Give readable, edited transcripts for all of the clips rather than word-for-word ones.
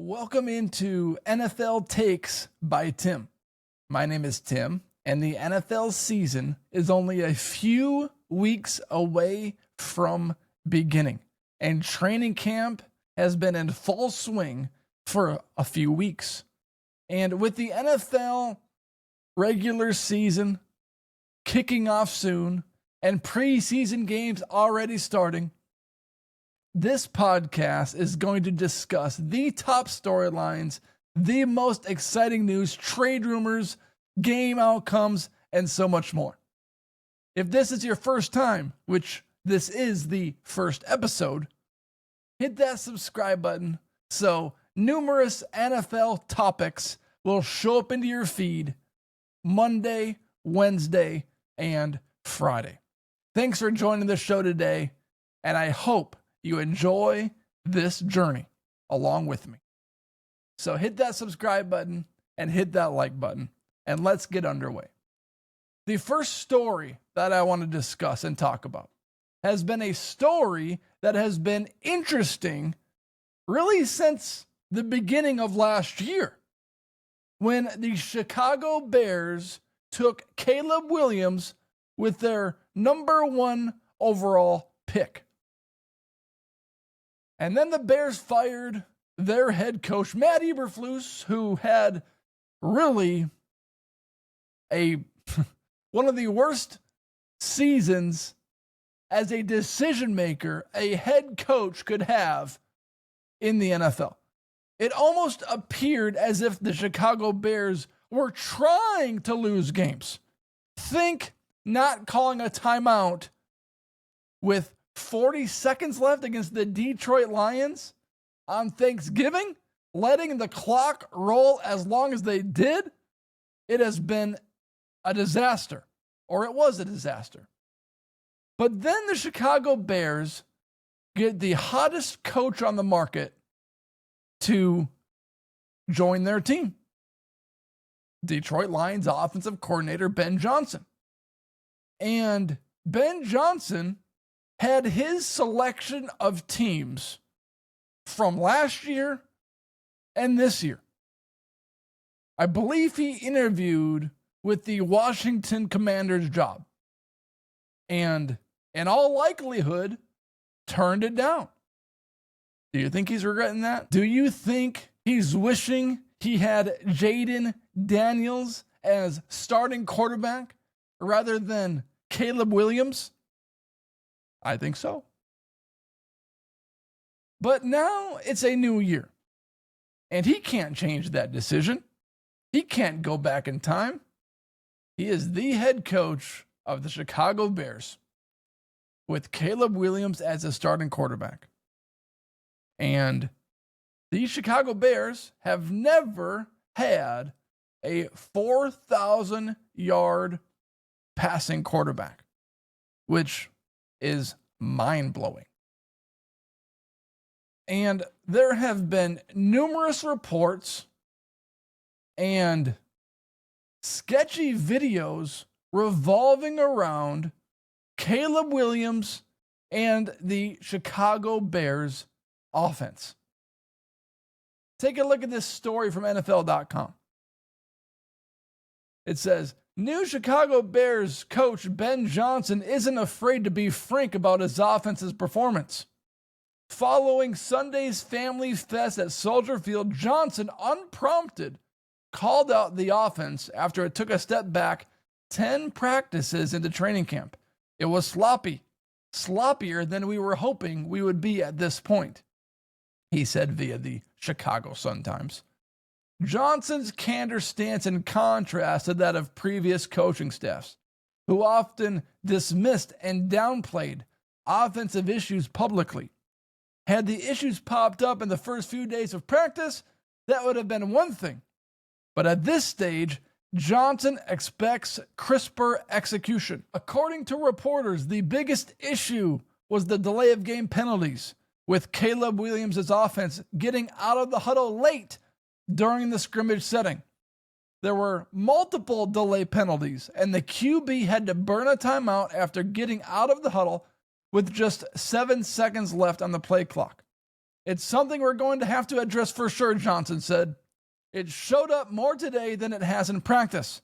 Welcome into NFL Takes by Tim. My name is Tim, and the NFL season is only a few weeks away from beginning, and training camp has been in full swing for a few weeks. And with the NFL regular season kicking off soon and preseason games already starting, this podcast is going to discuss the top storylines, the most exciting news, trade rumors, game outcomes, and so much more. If this is your first time, which this is the first episode, hit that subscribe button so numerous NFL topics will show up into your feed Monday, Wednesday, and Friday. Thanks for joining the show today, and I hope you enjoy this journey along with me. So hit that subscribe button and hit that like button, and let's get underway. The first story that I want to discuss and talk about has been a story that has been interesting really since the beginning of last year, when the Chicago Bears took Caleb Williams with their number 1 overall pick. And then the Bears fired their head coach, Matt Eberflus, who had really one of the worst seasons as a decision maker a head coach could have in the NFL. It almost appeared as if the Chicago Bears were trying to lose games. Think not calling a timeout with 40 seconds left against the Detroit Lions on Thanksgiving, letting the clock roll as long as they did. It has been a disaster, or it was a disaster. But then the Chicago Bears get the hottest coach on the market to join their team. Detroit Lions offensive coordinator Ben Johnson. And Ben Johnson had his selection of teams from last year and this year. I believe he interviewed with the Washington Commanders job and in all likelihood turned it down. Do you think he's regretting that? Do you think he's wishing he had Jaden Daniels as starting quarterback rather than Caleb Williams? I think so. But now it's a new year, and he can't change that decision. He can't go back in time. He is the head coach of the Chicago Bears with Caleb Williams as a starting quarterback. And the Chicago Bears have never had a 4,000-yard passing quarterback, which is mind-blowing. And there have been numerous reports and sketchy videos revolving around Caleb Williams and the Chicago Bears offense. Take a look at this story from NFL.com. It says, new Chicago Bears coach Ben Johnson isn't afraid to be frank about his offense's performance. Following Sunday's Family Fest at Soldier Field, Johnson, unprompted, called out the offense after it took a step back 10 practices into training camp. It was sloppy, sloppier than we were hoping we would be at this point, he said via the Chicago Sun-Times. Johnson's candor stance in contrast to that of previous coaching staffs, who often dismissed and downplayed offensive issues publicly. Had the issues popped up in the first few days of practice, that would have been one thing. But at this stage, Johnson expects crisper execution. According to reporters, the biggest issue was the delay of game penalties, with Caleb Williams' offense getting out of the huddle late during the scrimmage setting. There were multiple delay penalties, and the QB had to burn a timeout after getting out of the huddle with just 7 seconds left on the play clock. It's something we're going to have to address for sure, Johnson said. It showed up more today than it has in practice.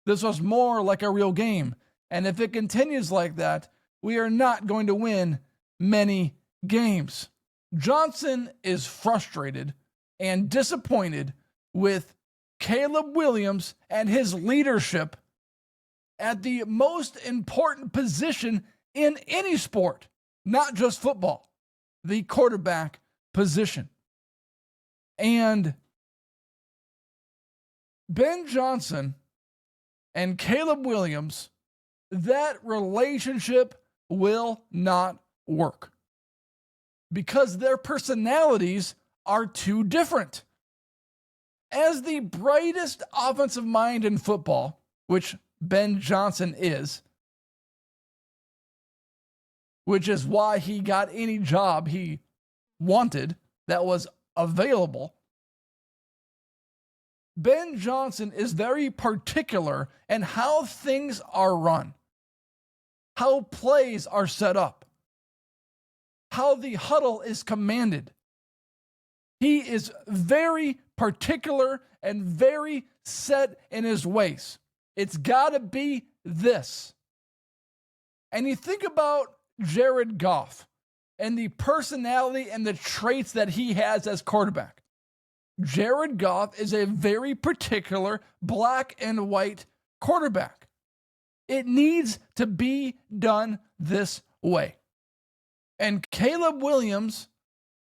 This was more like a real game. And if it continues like that, we are not going to win many games. Johnson is frustrated and disappointed with Caleb Williams and his leadership at the most important position in any sport, not just football, the quarterback position. And Ben Johnson and Caleb Williams, that relationship will not work because their personalities are too different. As the brightest offensive mind in football, which Ben Johnson is, which is why he got any job he wanted that was available, Ben Johnson is very particular in how things are run, how plays are set up, how the huddle is commanded. He is very particular and very set in his ways. It's got to be this. And you think about Jared Goff and the personality and the traits that he has as quarterback. Jared Goff is a very particular black and white quarterback. It needs to be done this way. And Caleb Williams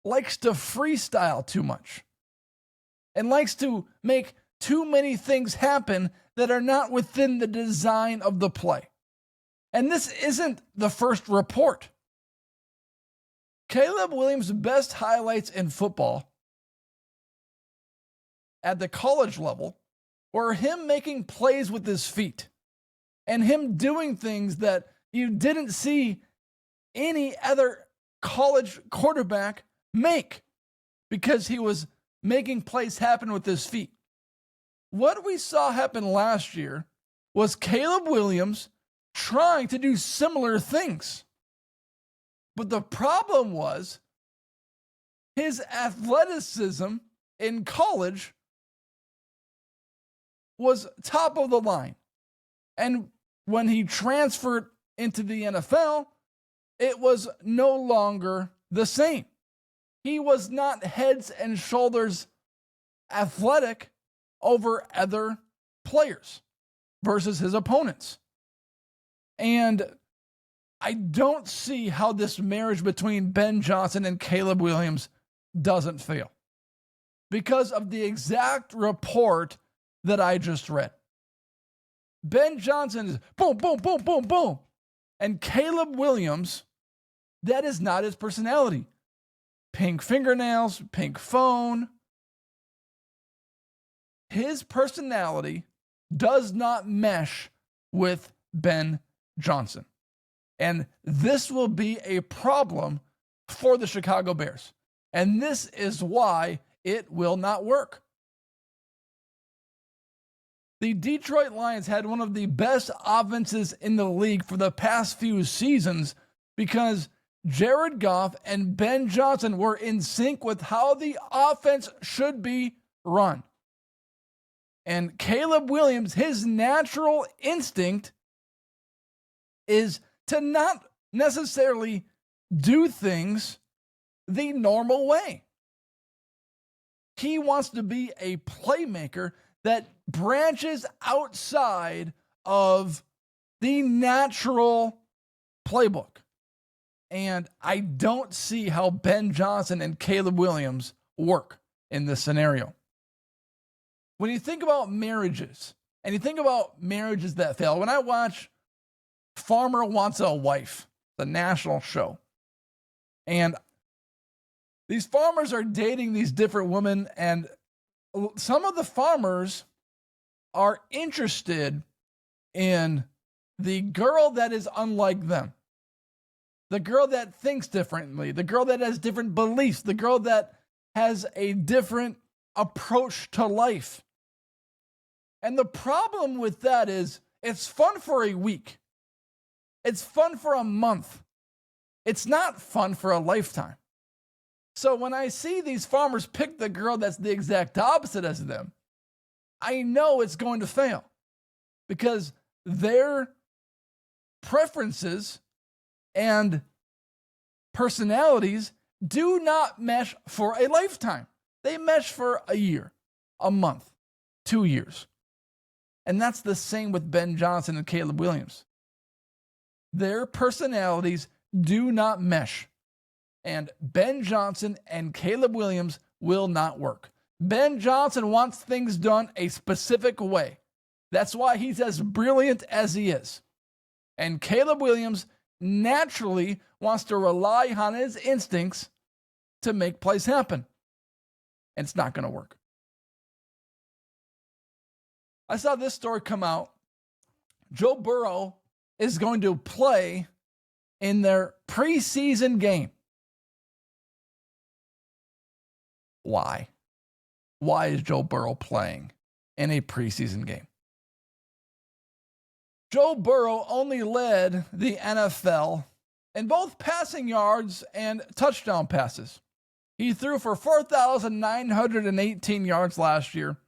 likes to freestyle too much and likes to make too many things happen that are not within the design of the play. And this isn't the first report. Caleb Williams' best highlights in football at the college level were him making plays with his feet and him doing things that you didn't see any other college quarterback make because he was making plays happen with his feet. What we saw happen last year was Caleb Williams trying to do similar things. But the problem was his athleticism in college was top of the line. And when he transferred into the NFL, it was no longer the same. He was not heads and shoulders athletic over other players versus his opponents. And I don't see how this marriage between Ben Johnson and Caleb Williams doesn't fail because of the exact report that I just read. Ben Johnson is boom, boom, boom, boom, boom. And Caleb Williams, that is not his personality. Pink fingernails, pink phone. His personality does not mesh with Ben Johnson. And this will be a problem for the Chicago Bears. And this is why it will not work. The Detroit Lions had one of the best offenses in the league for the past few seasons because Jared Goff and Ben Johnson were in sync with how the offense should be run. And Caleb Williams, his natural instinct is to not necessarily do things the normal way. He wants to be a playmaker that branches outside of the natural playbook. And I don't see how Ben Johnson and Caleb Williams work in this scenario. When you think about marriages, and you think about marriages that fail, when I watch Farmer Wants a Wife, the national show, and these farmers are dating these different women, and some of the farmers are interested in the girl that is unlike them, the girl that thinks differently, the girl that has different beliefs, the girl that has a different approach to life. And the problem with that is it's fun for a week. It's fun for a month. It's not fun for a lifetime. So when I see these farmers pick the girl that's the exact opposite as them, I know it's going to fail because their preferences and personalities do not mesh for a lifetime. They mesh for a year, a month, 2 years. And that's the same with Ben Johnson and Caleb Williams. Their personalities do not mesh. And Ben Johnson and Caleb Williams will not work. Ben Johnson wants things done a specific way. That's why he's as brilliant as he is. And Caleb Williams naturally wants to rely on his instincts to make plays happen. And it's not going to work. I saw this story come out. Joe Burrow is going to play in their preseason game. Why? Why is Joe Burrow playing in a preseason game? Joe Burrow only led the NFL in both passing yards and touchdown passes. He threw for 4,918 yards last year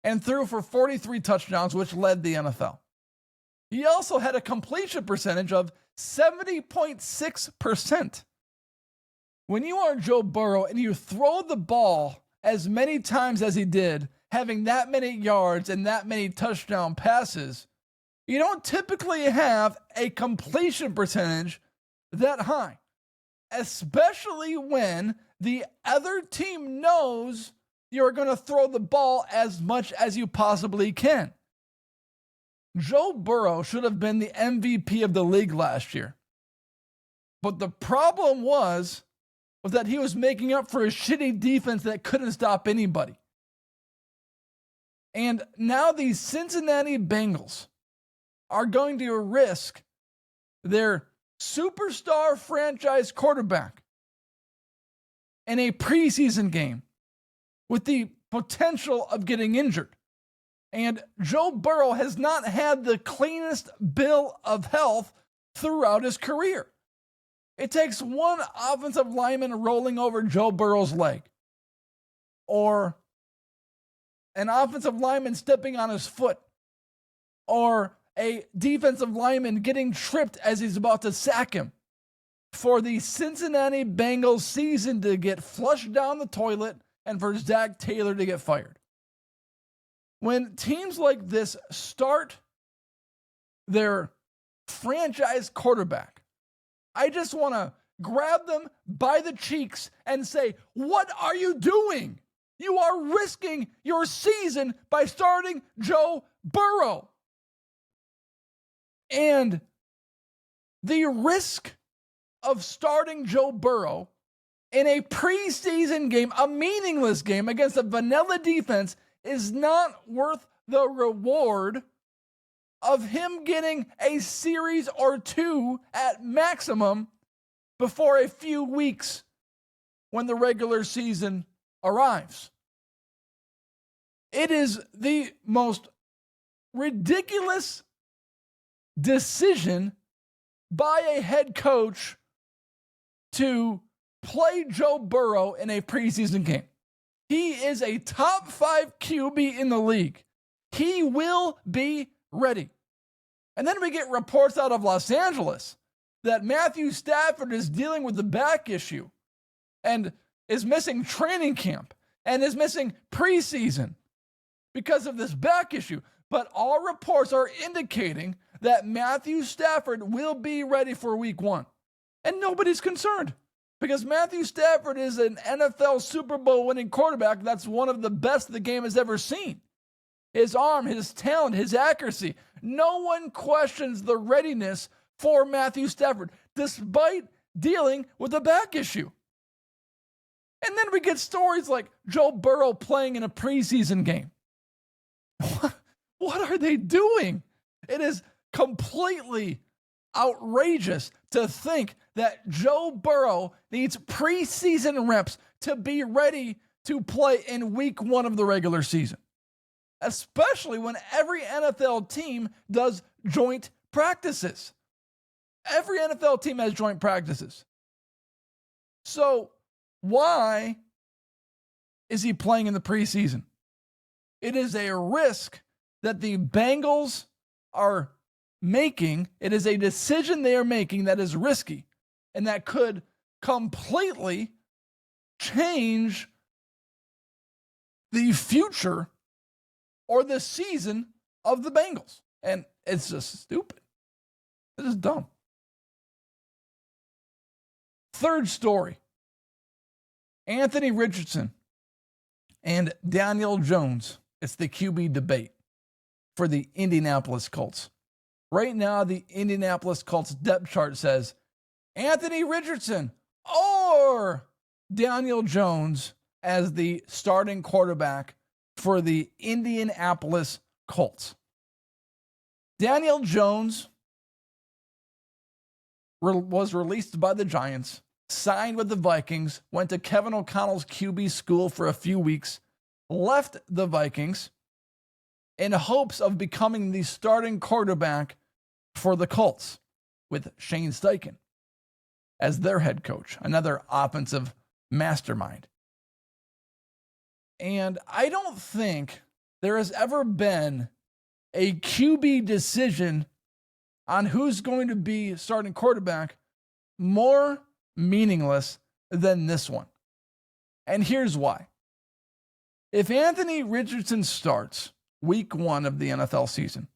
and threw for 43 touchdowns, which led the NFL. He also had a completion percentage of 70.6%. When you are Joe Burrow and you throw the ball as many times as he did, having that many yards and that many touchdown passes, you don't typically have a completion percentage that high, especially when the other team knows you're going to throw the ball as much as you possibly can. Joe Burrow should have been the MVP of the league last year. But the problem was that he was making up for a shitty defense that couldn't stop anybody. And now these Cincinnati Bengals are going to risk their superstar franchise quarterback in a preseason game with the potential of getting injured. And Joe Burrow has not had the cleanest bill of health throughout his career. It takes one offensive lineman rolling over Joe Burrow's leg, or an offensive lineman stepping on his foot, or a defensive lineman getting tripped as he's about to sack him, for the Cincinnati Bengals season to get flushed down the toilet and for Zach Taylor to get fired. When teams like this start their franchise quarterback, I just want to grab them by the cheeks and say, what are you doing? You are risking your season by starting Joe Burrow. And the risk of starting Joe Burrow in a preseason game, a meaningless game against a vanilla defense, is not worth the reward of him getting a series or two at maximum before a few weeks when the regular season arrives. It is the most ridiculous decision by a head coach to play Joe Burrow in a preseason game. He is a top 5 QB in the league. He will be ready. And then we get reports out of Los Angeles that Matthew Stafford is dealing with the back issue and is missing training camp and is missing preseason because of this back issue. But all reports are indicating that Matthew Stafford will be ready for week 1. And nobody's concerned because Matthew Stafford is an NFL Super Bowl winning quarterback that's one of the best the game has ever seen. His arm, his talent, his accuracy. No one questions the readiness for Matthew Stafford, despite dealing with a back issue. And then we get stories like Joe Burrow playing in a preseason game. What are they doing? It is completely outrageous to think that Joe Burrow needs preseason reps to be ready to play in week 1 of the regular season, especially when every NFL team does joint practices. Every NFL team has joint practices. So Why is he playing in the preseason? It is a risk that the Bengals are making. It is a decision they are making that is risky and that could completely change the future or the season of the Bengals. And it's just stupid. It is dumb. Third story. Anthony Richardson and Daniel Jones. It's the QB debate for the Indianapolis Colts. Right now, the Indianapolis Colts depth chart says Anthony Richardson or Daniel Jones as the starting quarterback for the Indianapolis Colts. Daniel Jones was released by the Giants, signed with the Vikings, went to Kevin O'Connell's QB school for a few weeks, left the Vikings in hopes of becoming the starting quarterback for the Colts with Shane Steichen as their head coach, another offensive mastermind. And I don't think there has ever been a QB decision on who's going to be starting quarterback more meaningless than this one. And here's why. If Anthony Richardson starts week 1 of the NFL season,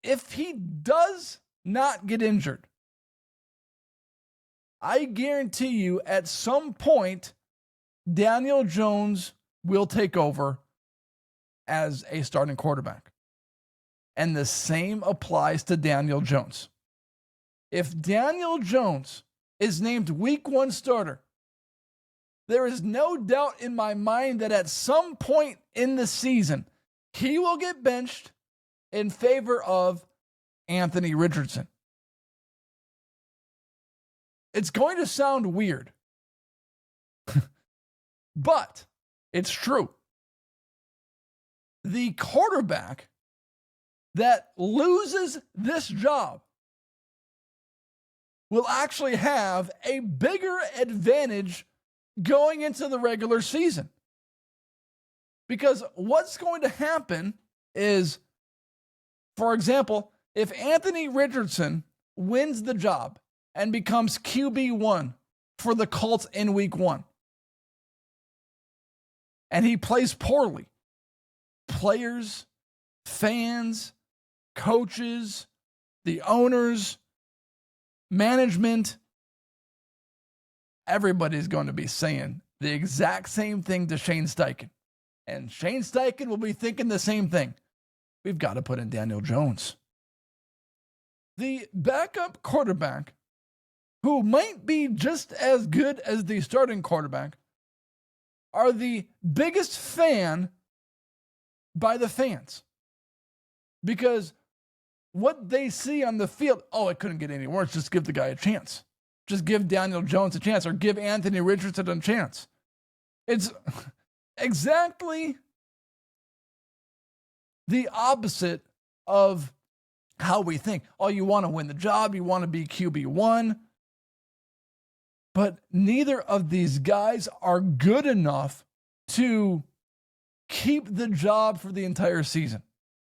if he does not get injured, I guarantee you at some point, Daniel Jones will take over as a starting quarterback. And the same applies to Daniel Jones. If Daniel Jones is named week 1 starter, there is no doubt in my mind that at some point in the season, he will get benched in favor of Anthony Richardson. It's going to sound weird, but it's true. The quarterback that loses this job will actually have a bigger advantage going into the regular season. Because what's going to happen is, for example, if Anthony Richardson wins the job and becomes QB1 for the Colts in week 1, and he plays poorly, players, fans, coaches, the owners, management, everybody's going to be saying the exact same thing to Shane Steichen. And Shane Steichen will be thinking the same thing. We've got to put in Daniel Jones. The backup quarterback, who might be just as good as the starting quarterback, are the biggest fan by the fans. Because what they see on the field, it couldn't get any worse. Just give the guy a chance. Just give Daniel Jones a chance, or give Anthony Richardson a chance. It's exactly the opposite of how we think. You want to win the job. You want to be QB1. But neither of these guys are good enough to keep the job for the entire season,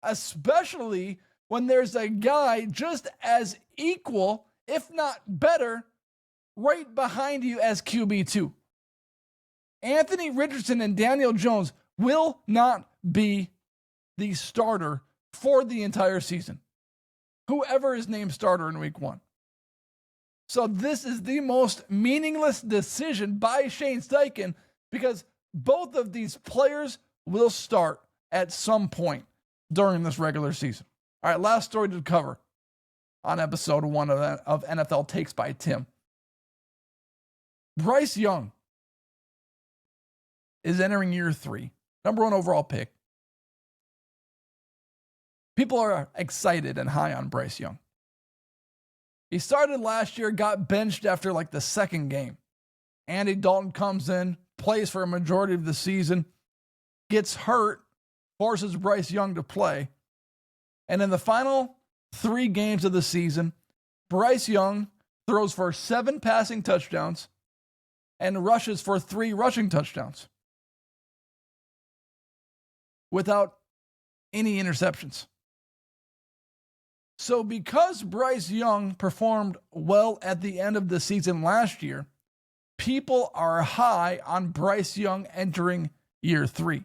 especially when there's a guy just as equal, if not better, right behind you as QB2. Anthony Richardson and Daniel Jones will not be the starter for the entire season, whoever is named starter in week 1. So this is the most meaningless decision by Shane Steichen, because both of these players will start at some point during this regular season. All right, last story to cover on episode 1 of NFL Takes by Tim. Bryce Young is entering year 3, number 1 overall pick. People are excited and high on Bryce Young. He started last year, got benched after the second game. Andy Dalton comes in, plays for a majority of the season, gets hurt, forces Bryce Young to play. And in the final 3 games of the season, Bryce Young throws for 7 passing touchdowns, and rushes for 3 rushing touchdowns without any interceptions. So because Bryce Young performed well at the end of the season last year, people are high on Bryce Young entering year 3.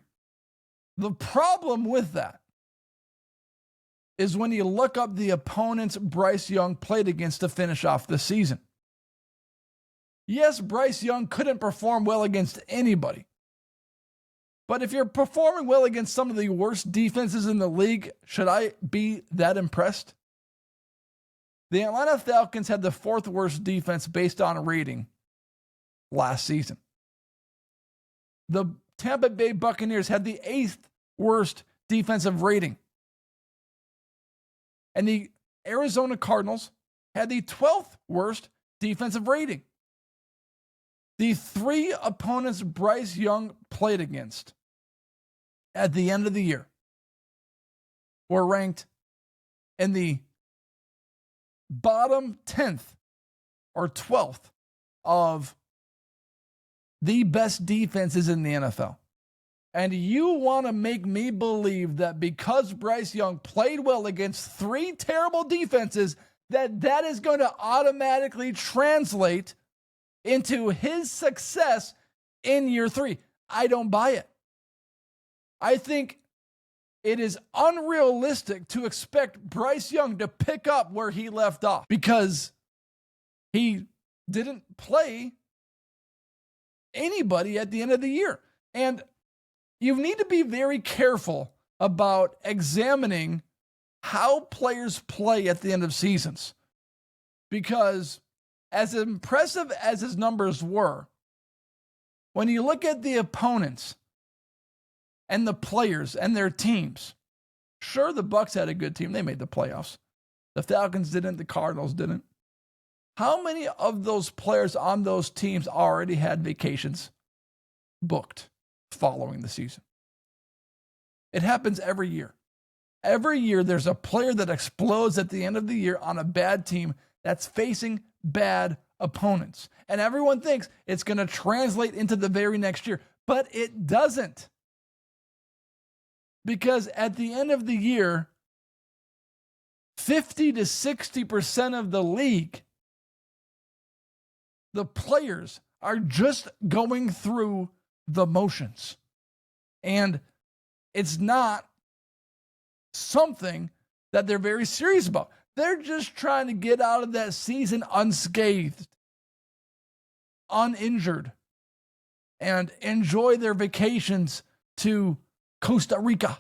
The problem with that is when you look up the opponents Bryce Young played against to finish off the season. Yes, Bryce Young couldn't perform well against anybody. But if you're performing well against some of the worst defenses in the league, should I be that impressed? The Atlanta Falcons had the 4th worst defense based on rating last season. The Tampa Bay Buccaneers had the 8th worst defensive rating. And the Arizona Cardinals had the 12th worst defensive rating. The 3 opponents Bryce Young played against at the end of the year were ranked in the bottom 10th or 12th of the best defenses in the NFL. And you want to make me believe that because Bryce Young played well against 3 terrible defenses, that is going to automatically translate into his success in year 3. I don't buy it. I think it is unrealistic to expect Bryce Young to pick up where he left off because he didn't play anybody at the end of the year. And you need to be very careful about examining how players play at the end of seasons. Because as impressive as his numbers were, when you look at the opponents and the players and their teams, sure, the Bucs had a good team. They made the playoffs. The Falcons didn't. The Cardinals didn't. How many of those players on those teams already had vacations booked following the season? It happens every year. Every year there's a player that explodes at the end of the year on a bad team that's facing bad opponents. And everyone thinks it's going to translate into the very next year, but it doesn't. Because at the end of the year, 50 to 60% of the league, the players are just going through the motions. And it's not something that they're very serious about. They're just trying to get out of that season unscathed, uninjured, and enjoy their vacations to Costa Rica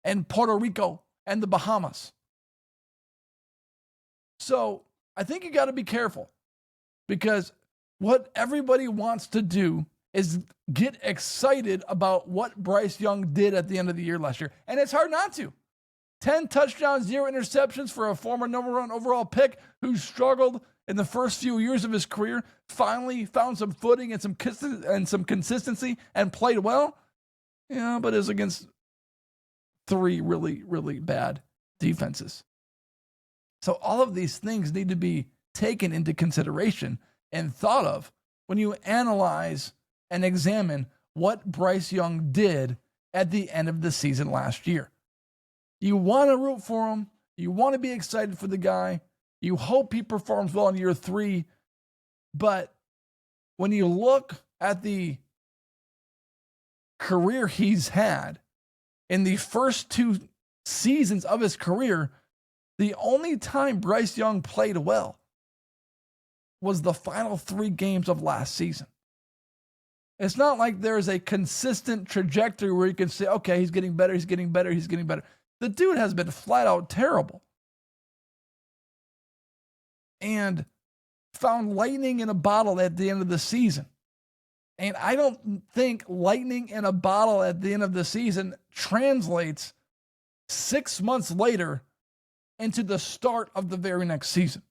and Puerto Rico and the Bahamas. So I think you got to be careful, because what everybody wants to do is get excited about what Bryce Young did at the end of the year last year. And it's hard not to. 10 touchdowns, 0 interceptions for a former number 1 overall pick who struggled in the first few years of his career, finally found some footing and some consistency and played well. Yeah, but it was against 3 really, really bad defenses. So all of these things need to be taken into consideration and thought of when you analyze and examine what Bryce Young did at the end of the season last year. You want to root for him. You want to be excited for the guy. You hope he performs well in year 3. But when you look at the career he's had in the first 2 seasons of his career, the only time Bryce Young played well was the final 3 games of last season. It's not like there's a consistent trajectory where you can say, okay, he's getting better, he's getting better, he's getting better. The dude has been flat out terrible. And found lightning in a bottle at the end of the season. And I don't think lightning in a bottle at the end of the season translates 6 months later into the start of the very next season.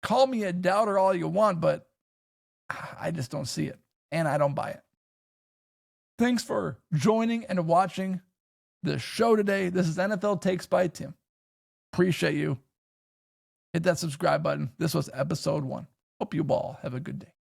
Call me a doubter all you want, but I just don't see it. And I don't buy it. Thanks for joining and watching the show today. This is NFL Takes by Tim. Appreciate you. Hit that subscribe button. This was episode 1. Hope you all have a good day.